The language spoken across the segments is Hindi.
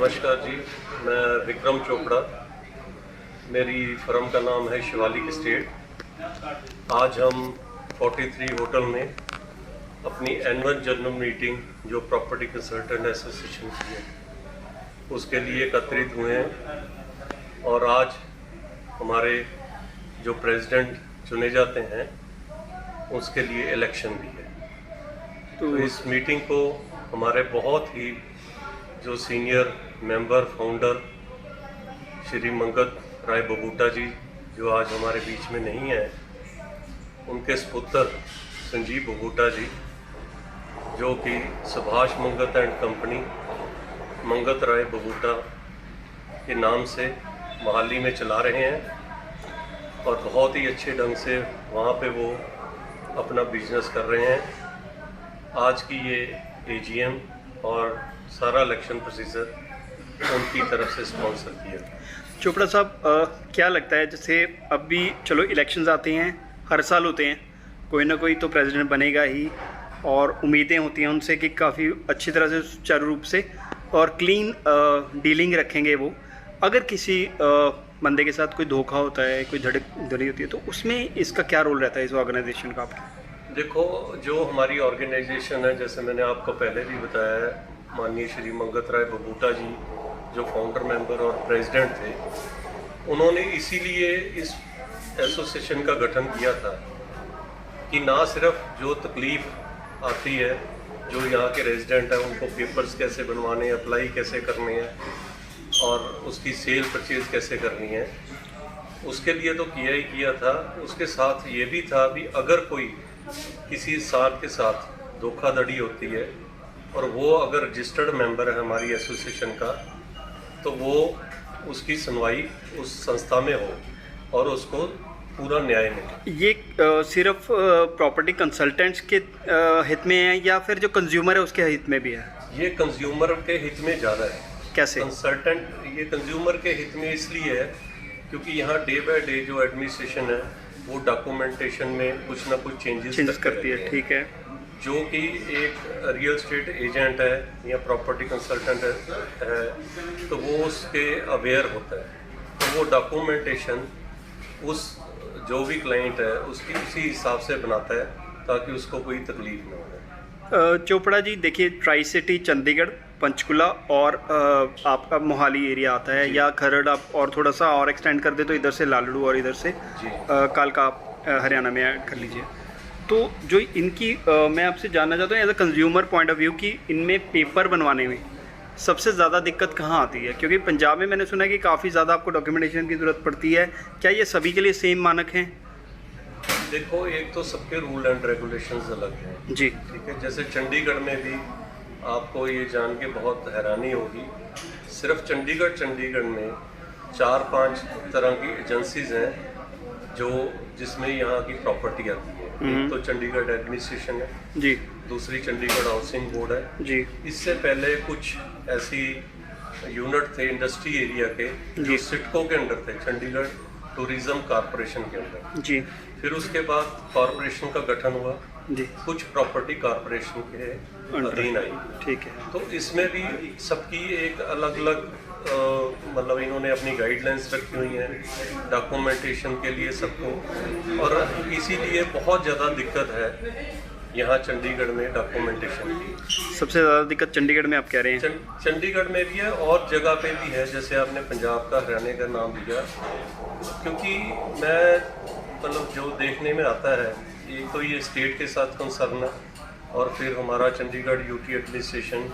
नमस्कार जी, मैं विक्रम चोपड़ा। मेरी फर्म का नाम है शिवालिक एस्टेट। आज हम 43 होटल में अपनी एनुअल जनरल मीटिंग जो प्रॉपर्टी कंसल्टेंट एसोसिएशन की है उसके लिए एकत्रित हुए हैं और आज हमारे जो प्रेसिडेंट चुने जाते हैं उसके लिए इलेक्शन भी है। तो इस मीटिंग को हमारे बहुत ही जो senior member founder Shri Mangat Rai Babuta ji जो आज हमारे बीच में नहीं है, उनके सपुत्र संजीव बबूटा जी जो कि सुभाष मंगत एंड कंपनी मंगत राय बबूटा के नाम से मोहाली में चला रहे हैं और बहुत ही अच्छे ढंग से वहाँ पे वो अपना बिजनेस कर रहे हैं। आज की ये एजीएम और सारा इलेक्शन प्रोसीजर उनकी तरफ से स्पॉन्सर किया। चोपड़ा साहब, क्या लगता है जैसे अभी चलो इलेक्शंस आते हैं, हर साल होते हैं, कोई ना कोई तो प्रेसिडेंट बनेगा ही और उम्मीदें होती हैं उनसे कि काफ़ी अच्छी तरह से सुचारू रूप से और क्लीन डीलिंग रखेंगे वो। अगर किसी बंदे के साथ कोई धोखा होता है, कोई धड़ी होती है, तो उसमें इसका क्या रोल रहता है इस ऑर्गेनाइजेशन का आपके? देखो, जो हमारी ऑर्गेनाइजेशन है, जैसे मैंने आपको पहले भी बताया है, माननीय श्री मंगत राय बबूटा जी जो फाउंडर मेंबर और प्रेसिडेंट थे, उन्होंने इसीलिए इस एसोसिएशन का गठन किया था कि ना सिर्फ जो तकलीफ़ आती है जो यहाँ के रेजिडेंट हैं उनको पेपर्स कैसे बनवाने हैं, अप्लाई कैसे करने हैं और उसकी सेल परचेज कैसे करनी है, उसके लिए तो किया ही किया था। उसके साथ ये भी था भी अगर कोई किसी साथ के साथ धोखाधड़ी होती है और वो अगर रजिस्टर्ड मेंबर है हमारी एसोसिएशन का, तो वो उसकी सुनवाई उस संस्था में हो और उसको पूरा न्याय मिले। ये सिर्फ प्रॉपर्टी कंसल्टेंट्स के हित में है या फिर जो कंज्यूमर है उसके हित में भी है? ये कंज्यूमर के हित में ज़्यादा है। कैसे? कंसल्टेंट ये कंज्यूमर के हित में इसलिए है क्योंकि यहाँ डे बाय डे जो एडमिनिस्ट्रेशन है वो डॉक्यूमेंटेशन में कुछ ना कुछ चेंजेस करती है। ठीक है। जो कि एक रियल एस्टेट एजेंट है या प्रॉपर्टी कंसल्टेंट है तो वो उसके अवेयर होता है, तो वो डॉक्यूमेंटेशन उस जो भी क्लाइंट है उसकी उसी हिसाब से बनाता है ताकि उसको कोई तकलीफ ना हो। चोपड़ा जी, देखिए, ट्राई सिटी चंडीगढ़, पंचकुला और आपका मोहाली एरिया आता है, या खरड़ आप और थोड़ा सा और एक्सटेंड कर दे तो इधर से लालड़ू और इधर से कालका आप हरियाणा में ऐड कर लीजिए। तो जो इनकी मैं आपसे जानना चाहता हूँ as a consumer point of view कि इनमें पेपर बनवाने में सबसे ज़्यादा दिक्कत कहाँ आती है? क्योंकि पंजाब में मैंने सुना है कि काफ़ी ज़्यादा आपको डॉक्यूमेंटेशन की ज़रूरत पड़ती है। क्या ये सभी के लिए सेम मानक हैं? देखो, एक तो सबके रूल एंड रेगुलेशंस अलग हैं जी, ठीक है। जैसे चंडीगढ़ में भी आपको ये जान के बहुत हैरानी होगी, सिर्फ चंडीगढ़ में 4-5 तरह की एजेंसीज हैं जो जिसमें यहाँ की प्रॉपर्टी आती है। एक तो चंडीगढ़ एडमिनिस्ट्रेशन है जी, दूसरी चंडीगढ़ हाउसिंग बोर्ड है जी। इससे पहले कुछ ऐसी यूनिट थे इंडस्ट्री एरिया के जो सिटको के अंडर थे, चंडीगढ़ टूरिज्म कॉरपोरेशन के अंदर जी। फिर उसके बाद कॉरपोरेशन का गठन हुआ जी, कुछ प्रॉपर्टी कॉरपोरेशन के अधीन आई। ठीक है। तो इसमें भी सबकी एक अलग अलग मतलब इन्होंने अपनी गाइडलाइंस रखी हुई हैं डॉक्यूमेंटेशन के लिए सबको, और इसीलिए बहुत ज़्यादा दिक्कत है यहाँ चंडीगढ़ में डॉक्यूमेंटेशन की। सबसे ज़्यादा दिक्कत चंडीगढ़ में आप कह रहे हैं? चंडीगढ़ में भी है और जगह पे भी है, जैसे आपने पंजाब का हरियाणा का नाम लिया, क्योंकि मैं मतलब जो देखने में आता है एक तो ये स्टेट के साथ कंसर्न है और फिर हमारा चंडीगढ़ यूटी एडमिनिस्ट्रेशन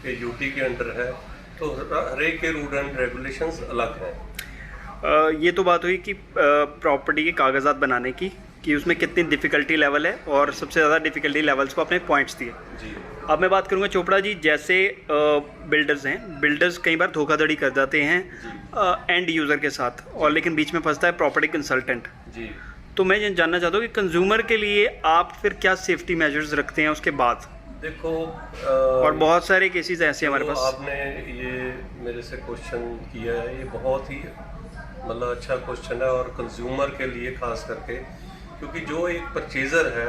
के यूटी के अंडर है, तो हर एक के रूल एंड रेगुलेशंस अलग हैं। ये तो बात हुई कि प्रॉपर्टी के कागजात बनाने की, कि उसमें कितनी डिफ़िकल्टी लेवल है और सबसे ज़्यादा डिफ़िकल्टी लेवल्स को अपने पॉइंट्स दिए। जी। अब मैं बात करूंगा चोपड़ा जी, जैसे बिल्डर्स हैं, बिल्डर्स कई बार धोखाधड़ी कर जाते हैं एंड यूज़र के साथ, और लेकिन बीच में फंसता है प्रॉपर्टी कंसल्टेंट। जी। तो मैं ये जानना चाहता हूँ कि कंज्यूमर के लिए आप फिर क्या सेफ्टी मेजर्स रखते हैं उसके बाद? देखो, और बहुत सारे केसेस ऐसे हमारे पास। आपने ये मेरे से क्वेश्चन किया है, ये बहुत ही मतलब अच्छा क्वेश्चन है और कंज्यूमर के लिए खास करके, क्योंकि जो एक परचेज़र है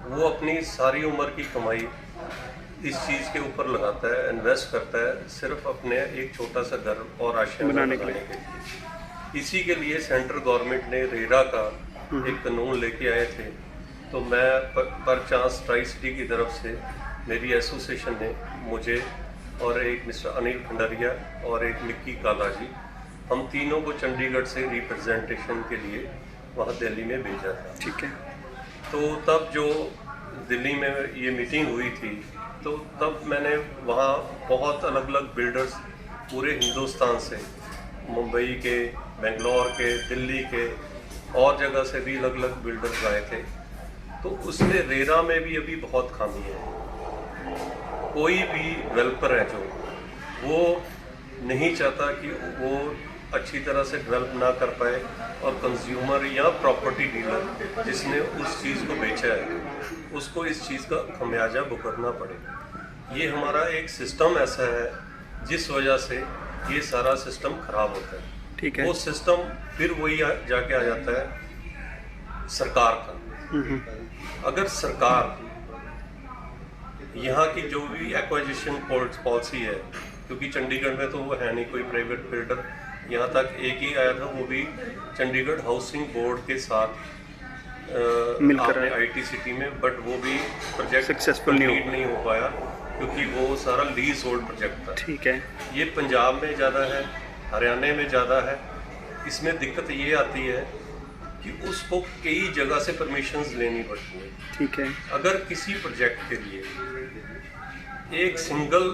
वो अपनी सारी उम्र की कमाई इस चीज़ के ऊपर लगाता है, इन्वेस्ट करता है सिर्फ अपने एक छोटा सा घर और आशियाना बनाने बनाने के के लिए। इसी के लिए सेंट्रल गवर्नमेंट ने रेरा का एक कानून लेके आए थे। तो मैं पर चांस ट्राई सिटी की तरफ से मेरी एसोसिएशन ने मुझे और एक मिस्टर अनिल खंडरिया और एक मिक्की काला जी, हम तीनों को चंडीगढ़ से रिप्रेजेंटेशन के लिए वहाँ दिल्ली में भेजा था। ठीक है। तो तब जो दिल्ली में ये मीटिंग हुई थी, तो तब मैंने वहाँ बहुत अलग अलग बिल्डर्स पूरे हिंदुस्तान से, मुंबई के, बेंगलोर के, दिल्ली के और जगह से भी अलग अलग बिल्डर्स आए थे। तो उसमें रेरा में भी अभी बहुत खामी है। कोई भी डेवलपर है जो वो नहीं चाहता कि वो अच्छी तरह से डेवलप ना कर पाए और कंज्यूमर या प्रॉपर्टी डीलर जिसने उस चीज़ को बेचा है उसको इस चीज़ का खमियाजा भुगतना पड़े। ये हमारा एक सिस्टम ऐसा है जिस वजह से ये सारा सिस्टम खराब होता है। ठीक है। वो सिस्टम फिर वही जाके आ जाता है सरकार का। अगर सरकार यहाँ की जो भी एक्वाजिशन पॉलिसी है, क्योंकि चंडीगढ़ में तो वो है नहीं कोई प्राइवेट बिल्डर, यहाँ तक एक ही आया था, वो भी चंडीगढ़ हाउसिंग बोर्ड के साथ मिलकर आईटी सिटी में, बट वो भी प्रोजेक्ट सक्सेसफुल नहीं हो पाया क्योंकि वो सारा लीज होल्ड प्रोजेक्ट था। ठीक है। ये पंजाब में ज़्यादा है, हरियाणा में ज़्यादा है। इसमें दिक्कत ये आती है कि उसको कई जगह से परमिशंस लेनी पड़ती है। ठीक है। अगर किसी प्रोजेक्ट के लिए एक सिंगल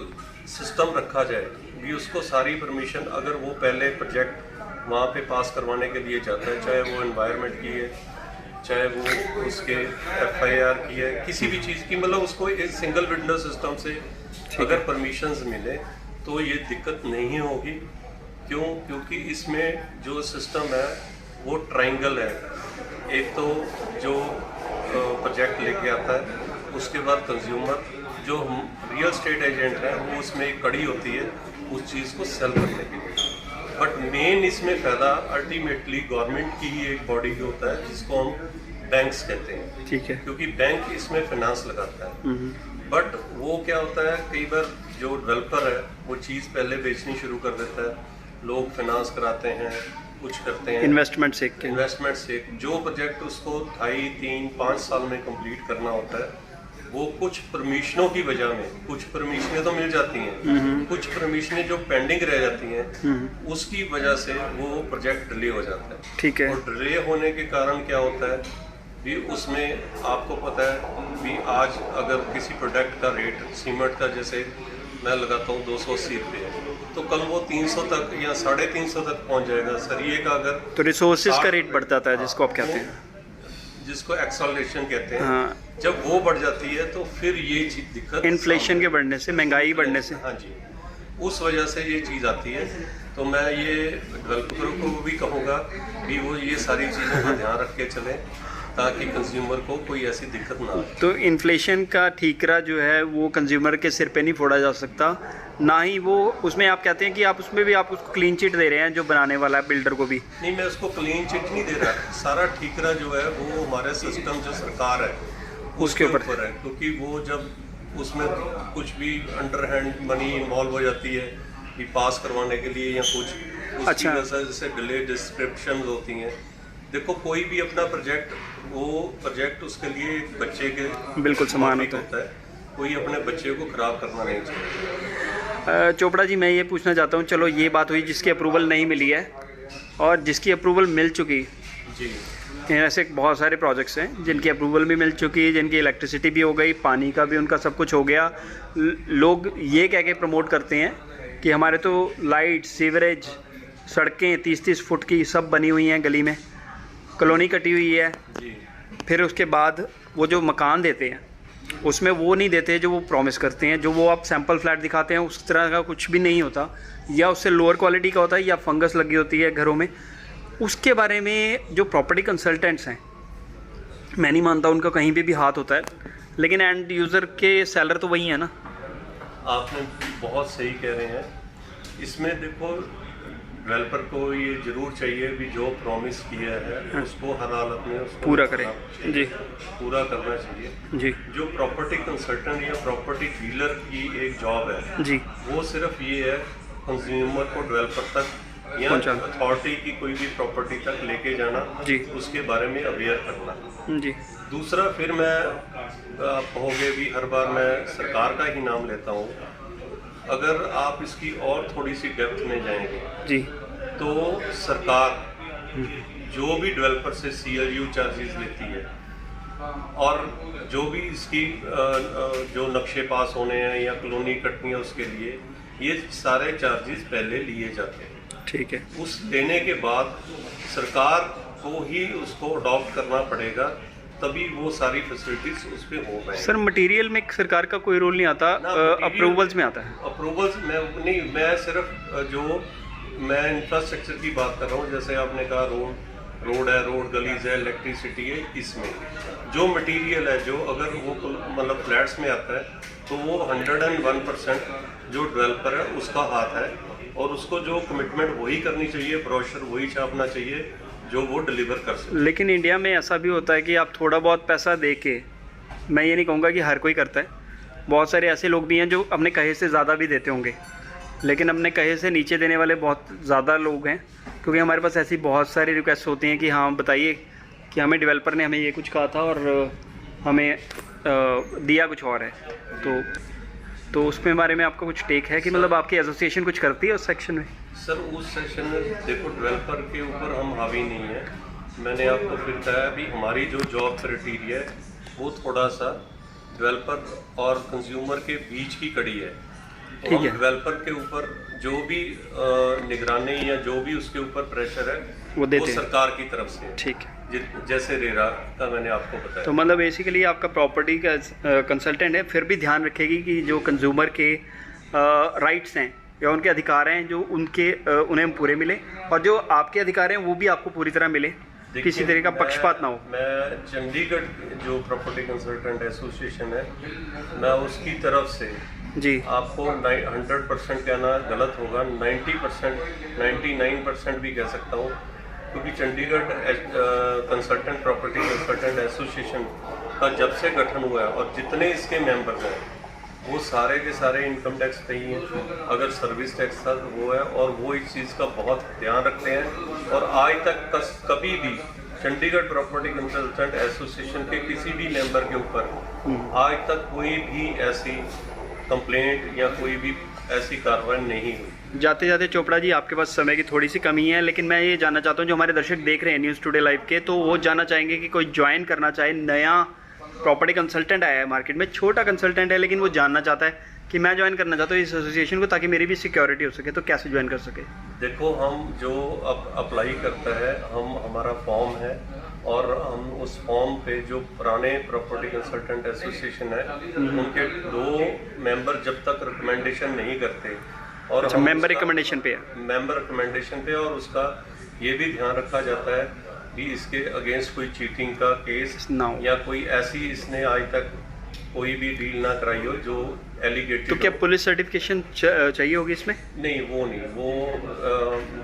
सिस्टम रखा जाए भी, उसको सारी परमिशन अगर वो पहले प्रोजेक्ट वहाँ पे पास करवाने के लिए जाता है, चाहे वो एनवायरनमेंट की है, चाहे वो उसके FIR की है, किसी भी चीज़ की, मतलब उसको एक सिंगल विंडो सिस्टम से अगर परमिशंस मिले तो ये दिक्कत नहीं होगी। क्यों? क्योंकि इसमें जो सिस्टम है वो ट्रायंगल है। एक तो जो प्रोजेक्ट लेके आता है, उसके बाद कंज्यूमर, जो रियल स्टेट एजेंट है, वो उसमें एक कड़ी होती है उस चीज़ को सेल करने के लिए। बट मेन इसमें फ़ायदा अल्टीमेटली गवर्नमेंट की ही एक बॉडी को होता है जिसको हम बैंक्स कहते हैं। ठीक है। क्योंकि बैंक इसमें फाइनेंस लगाता है। बट वो क्या होता है, कई बार जो डेवलपर है वो चीज़ पहले बेचनी शुरू कर देता है, लोग फाइनेंस कराते हैं, कुछ करते हैं, इन्वेस्टमेंट से जो प्रोजेक्ट उसको 2.5, 3, 5 साल में कंप्लीट करना होता है, वो कुछ परमिशनों की वजह में, कुछ परमिशनें तो मिल जाती हैं, कुछ परमिशनें जो पेंडिंग रह जाती हैं, उसकी वजह से वो प्रोजेक्ट डिले हो जाता है। ठीक है। और डिले होने के कारण क्या होता है भी, उसमें आपको पता है भी आज अगर किसी प्रोडक्ट का रेट सीमेंट का जैसे मैं लगाता हूँ 280 रुपये, तो कल वो 300 तक या 350 तक पहुँच जाएगा। सरिये का अगर तो रिसोर्सेज का रेट बढ़ जाता है, जिसको आप कहते हैं, जिसको एक्सेलरेशन कहते हैं। हाँ। जब वो बढ़ जाती है तो फिर ये चीज दिक्कत, इन्फ्लेशन के बढ़ने से, महंगाई बढ़ने से। हाँ जी, उस वजह से ये चीज़ आती है। तो मैं ये डेवलपरों को भी कहूँगा कि वो ये सारी चीज़ों का ध्यान रख के चलें ताकि कंज्यूमर को कोई ऐसी दिक्कत ना आए। तो इन्फ्लेशन का ठीकरा जो है वो कंज्यूमर के सिर पे नहीं फोड़ा जा सकता, ना ही वो उसमें आप कहते हैं कि आप उसमें भी आप उसको क्लीन चिट दे रहे हैं जो बनाने वाला है बिल्डर को भी। नहीं, मैं उसको क्लीन चिट नहीं दे रहा, सारा ठीकरा जो है वो हमारे सिस्टम जो सरकार है उसके ऊपर है। क्योंकि वो जब उसमें कुछ भी अंडर हैंड मनी इन्वॉल्व हो जाती है कि पास करवाने के लिए या कुछ, उसकी वजह से डिले डिस्क्रिप्शन होती हैं। देखो, कोई भी अपना प्रोजेक्ट, वो प्रोजेक्ट उसके लिए एक बच्चे के बिल्कुल समान होता है। कोई अपने बच्चे को खराब करना नहीं चाहिए। चोपड़ा जी, मैं ये पूछना चाहता हूँ, चलो ये बात हुई जिसकी अप्रूवल नहीं मिली है और जिसकी अप्रूवल मिल चुकी जी, ऐसे बहुत सारे प्रोजेक्ट्स हैं जिनकी अप्रूवल भी मिल चुकी है, जिनकी इलेक्ट्रिसिटी भी हो गई, पानी का भी उनका सब कुछ हो गया। लोग ये कह के प्रमोट करते हैं कि हमारे तो लाइट, सीवरेज, सड़कें 30-30 फुट की सब बनी हुई हैं, गली में कॉलोनी कटी हुई है जी। फिर उसके बाद वो जो मकान देते हैं उसमें वो नहीं देते जो वो प्रॉमिस करते हैं, जो वो आप सैंपल फ्लैट दिखाते हैं उस तरह का कुछ भी नहीं होता, या उससे लोअर क्वालिटी का होता है, या फंगस लगी होती है घरों में। उसके बारे में जो प्रॉपर्टी कंसल्टेंट्स हैं, मैं नहीं मानता उनका कहीं पे भी हाथ होता है, लेकिन एंड यूज़र के सेलर तो वही है ना। आपने बहुत सही कह रहे हैं। इसमें देखो, डेवलपर को ये जरूर चाहिए भी जो प्रॉमिस किया है उसको हर हालत में उसको पूरा करें जी, पूरा करना चाहिए जी जो प्रॉपर्टी कंसल्टेंट या प्रॉपर्टी डीलर की एक जॉब है जी, वो सिर्फ ये है कंज्यूमर को डेवलपर तक या पहुंचाना। अथॉरिटी की कोई भी प्रॉपर्टी तक लेके जाना जी। उसके बारे में अवेयर करना। जी दूसरा फिर मैं आप कहोगे भी हर बार मैं सरकार का ही नाम लेता हूँ, अगर आप इसकी और थोड़ी सी डेप्थ में जाएंगे जी, तो सरकार जो भी डेवलपर से CLU चार्जेस लेती है और जो भी इसकी जो नक्शे पास होने हैं या कॉलोनी कटनी है उसके लिए ये सारे चार्जेस पहले लिए जाते हैं। ठीक है उस लेने के बाद सरकार को ही उसको अडॉप्ट करना पड़ेगा, तभी वो सारी फैसिलिटीज उस पर हो पाएंगी। सर मटेरियल में सरकार का कोई रोल नहीं आता, अप्रूवल्स में आता है। अप्रूवल्स में नहीं, मैं सिर्फ जो मैं इंफ्रास्ट्रक्चर की बात कर रहा हूँ, जैसे आपने कहा रोड है, रोड गलीज है, इलेक्ट्रिसिटी है, इसमें जो मटेरियल है जो अगर वो मतलब फ्लैट्स में आता है तो वो 101% जो डेवलपर है उसका हाथ है और उसको जो कमिटमेंट वही करनी चाहिए, ब्रोशर वही छापना चाहिए जो वो डिलीवर कर सके। लेकिन इंडिया में ऐसा भी होता है कि आप थोड़ा बहुत पैसा दे के, मैं ये नहीं कहूँगा कि हर कोई करता है, बहुत सारे ऐसे लोग भी हैं जो अपने कहे से ज़्यादा भी देते होंगे, लेकिन अपने कहे से नीचे देने वाले बहुत ज़्यादा लोग हैं, क्योंकि हमारे पास ऐसी बहुत सारी रिक्वेस्ट होती हैं कि हाँ बताइए कि हमें डेवलपर ने हमें ये कुछ कहा था और हमें दिया कुछ और है। तो उसमें बारे में आपका कुछ टेक है कि मतलब आपकी एसोसिएशन कुछ करती है उस सेक्शन में? सर उस सेक्शन में देखो डेवलपर के ऊपर हम हावी नहीं है। मैंने आपको फिर बताया भी हमारी जो जॉब क्राइटेरिया है वो थोड़ा सा डेवलपर और कंज्यूमर के बीच की कड़ी है। तो हम डेवलपर के ऊपर जो भी निगरानी या जो भी उसके ऊपर प्रेशर है वो देते हैं सरकार की तरफ से। ठीक है, जैसे रेरा का मैंने आपको बताया। तो मतलब बेसिकली आपका प्रॉपर्टी का कंसल्टेंट है, फिर भी ध्यान रखेगी कि जो कंज्यूमर के राइट्स हैं या उनके अधिकार हैं जो उनके उन्हें पूरे मिले, और जो आपके अधिकार हैं वो भी आपको पूरी तरह मिले, किसी तरह का पक्षपात ना हो। मैं चंडीगढ़ जो प्रॉपर्टी कंसल्टेंट एसोसिएशन है, मैं उसकी तरफ से जी आपको 100% कहना गलत होगा, 90% 99% भी कह सकता हूँ, क्योंकि Chandigarh consultant property consultant association का जब से गठन हुआ है और जितने इसके मेंबर हैं वो सारे के सारे इनकम टैक्स पे ही हैं, अगर सर्विस टैक्स था तो वो है, और वो इस चीज़ का बहुत ध्यान रखते हैं। और आज तक कभी भी चंडीगढ़ प्रॉपर्टी कंसल्टेंट एसोसिएशन के किसी भी मेंबर के ऊपर आज तक कोई भी ऐसी कंप्लेंट या कोई भी ऐसी कार्रवाई नहीं हुई। जाते जाते चोपड़ा जी, आपके पास समय की थोड़ी सी कमी है, लेकिन मैं ये जानना चाहता हूँ जो हमारे दर्शक देख रहे हैं न्यूज़ टुडे लाइव के, तो वो जानना चाहेंगे कि कोई ज्वाइन करना चाहे, नया प्रॉपर्टी कंसल्टेंट आया है मार्केट में, छोटा कंसल्टेंट है लेकिन वो जानना चाहता है कि मैं ज्वाइन करना चाहता हूँ इस एसोसिएशन को ताकि मेरी भी सिक्योरिटी हो सके, तो कैसे ज्वाइन कर सके? देखो, हम जो अप्लाई करता है, हमारा फॉर्म है और हम उस फॉर्म पे जो पुराने प्रॉपर्टी कंसल्टेंट एसोसिएशन है उनके 2 मेंबर जब तक रिकमेंडेशन नहीं करते, और अच्छा, मेंबर रिकमेंडेशन पे है, मेंबर रिकमेंडेशन पे, और उसका ये भी ध्यान रखा जाता है कि इसके अगेंस्ट कोई चीटिंग का केस ना हो, या कोई ऐसी इसने आज तक कोई भी डील ना कराई हो जो एलिगेटेड। तो क्या पुलिस सर्टिफिकेशन चाहिए होगी इसमें? नहीं, वो नहीं, वो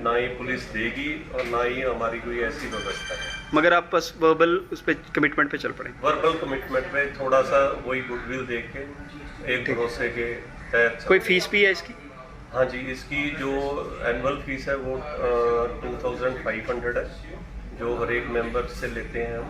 ना ही पुलिस देगी और ना ही हमारी कोई ऐसी व्यवस्था है। मगर आप बस वर्बल उस पर कमिटमेंट पे चल पड़े? वर्बल कमिटमेंट पे थोड़ा सा वही गुडविल देख के एक भरोसे के तहत। कोई फीस भी है इसकी? हाँ जी, इसकी जो एनुअल फीस है वो 2500 है जो हर एक मेंबर से लेते हैं हम,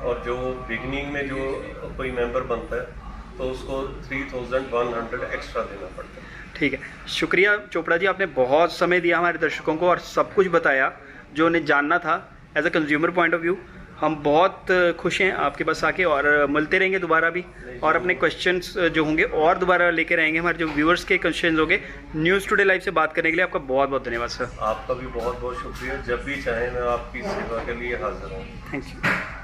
और जो बिगनिंग में जो कोई मेंबर बनता है तो उसको 3100 एक्स्ट्रा देना पड़ता है। ठीक है, शुक्रिया चोपड़ा जी, आपने बहुत समय दिया हमारे दर्शकों को और सब कुछ बताया जो उन्हें जानना था as a consumer point of view. हम बहुत खुश हैं आपके पास आके, और मिलते रहेंगे दोबारा भी, और अपने क्वेश्चंस जो होंगे और दोबारा लेके रहेंगे। हमारे जो व्यूअर्स के क्वेश्चंस होंगे न्यूज़ टुडे लाइव से बात करने के लिए आपका बहुत बहुत धन्यवाद सर। आपका भी बहुत बहुत शुक्रिया, जब भी चाहें मैं आपकी सेवा के लिए हाजिर हूँ। Thank you.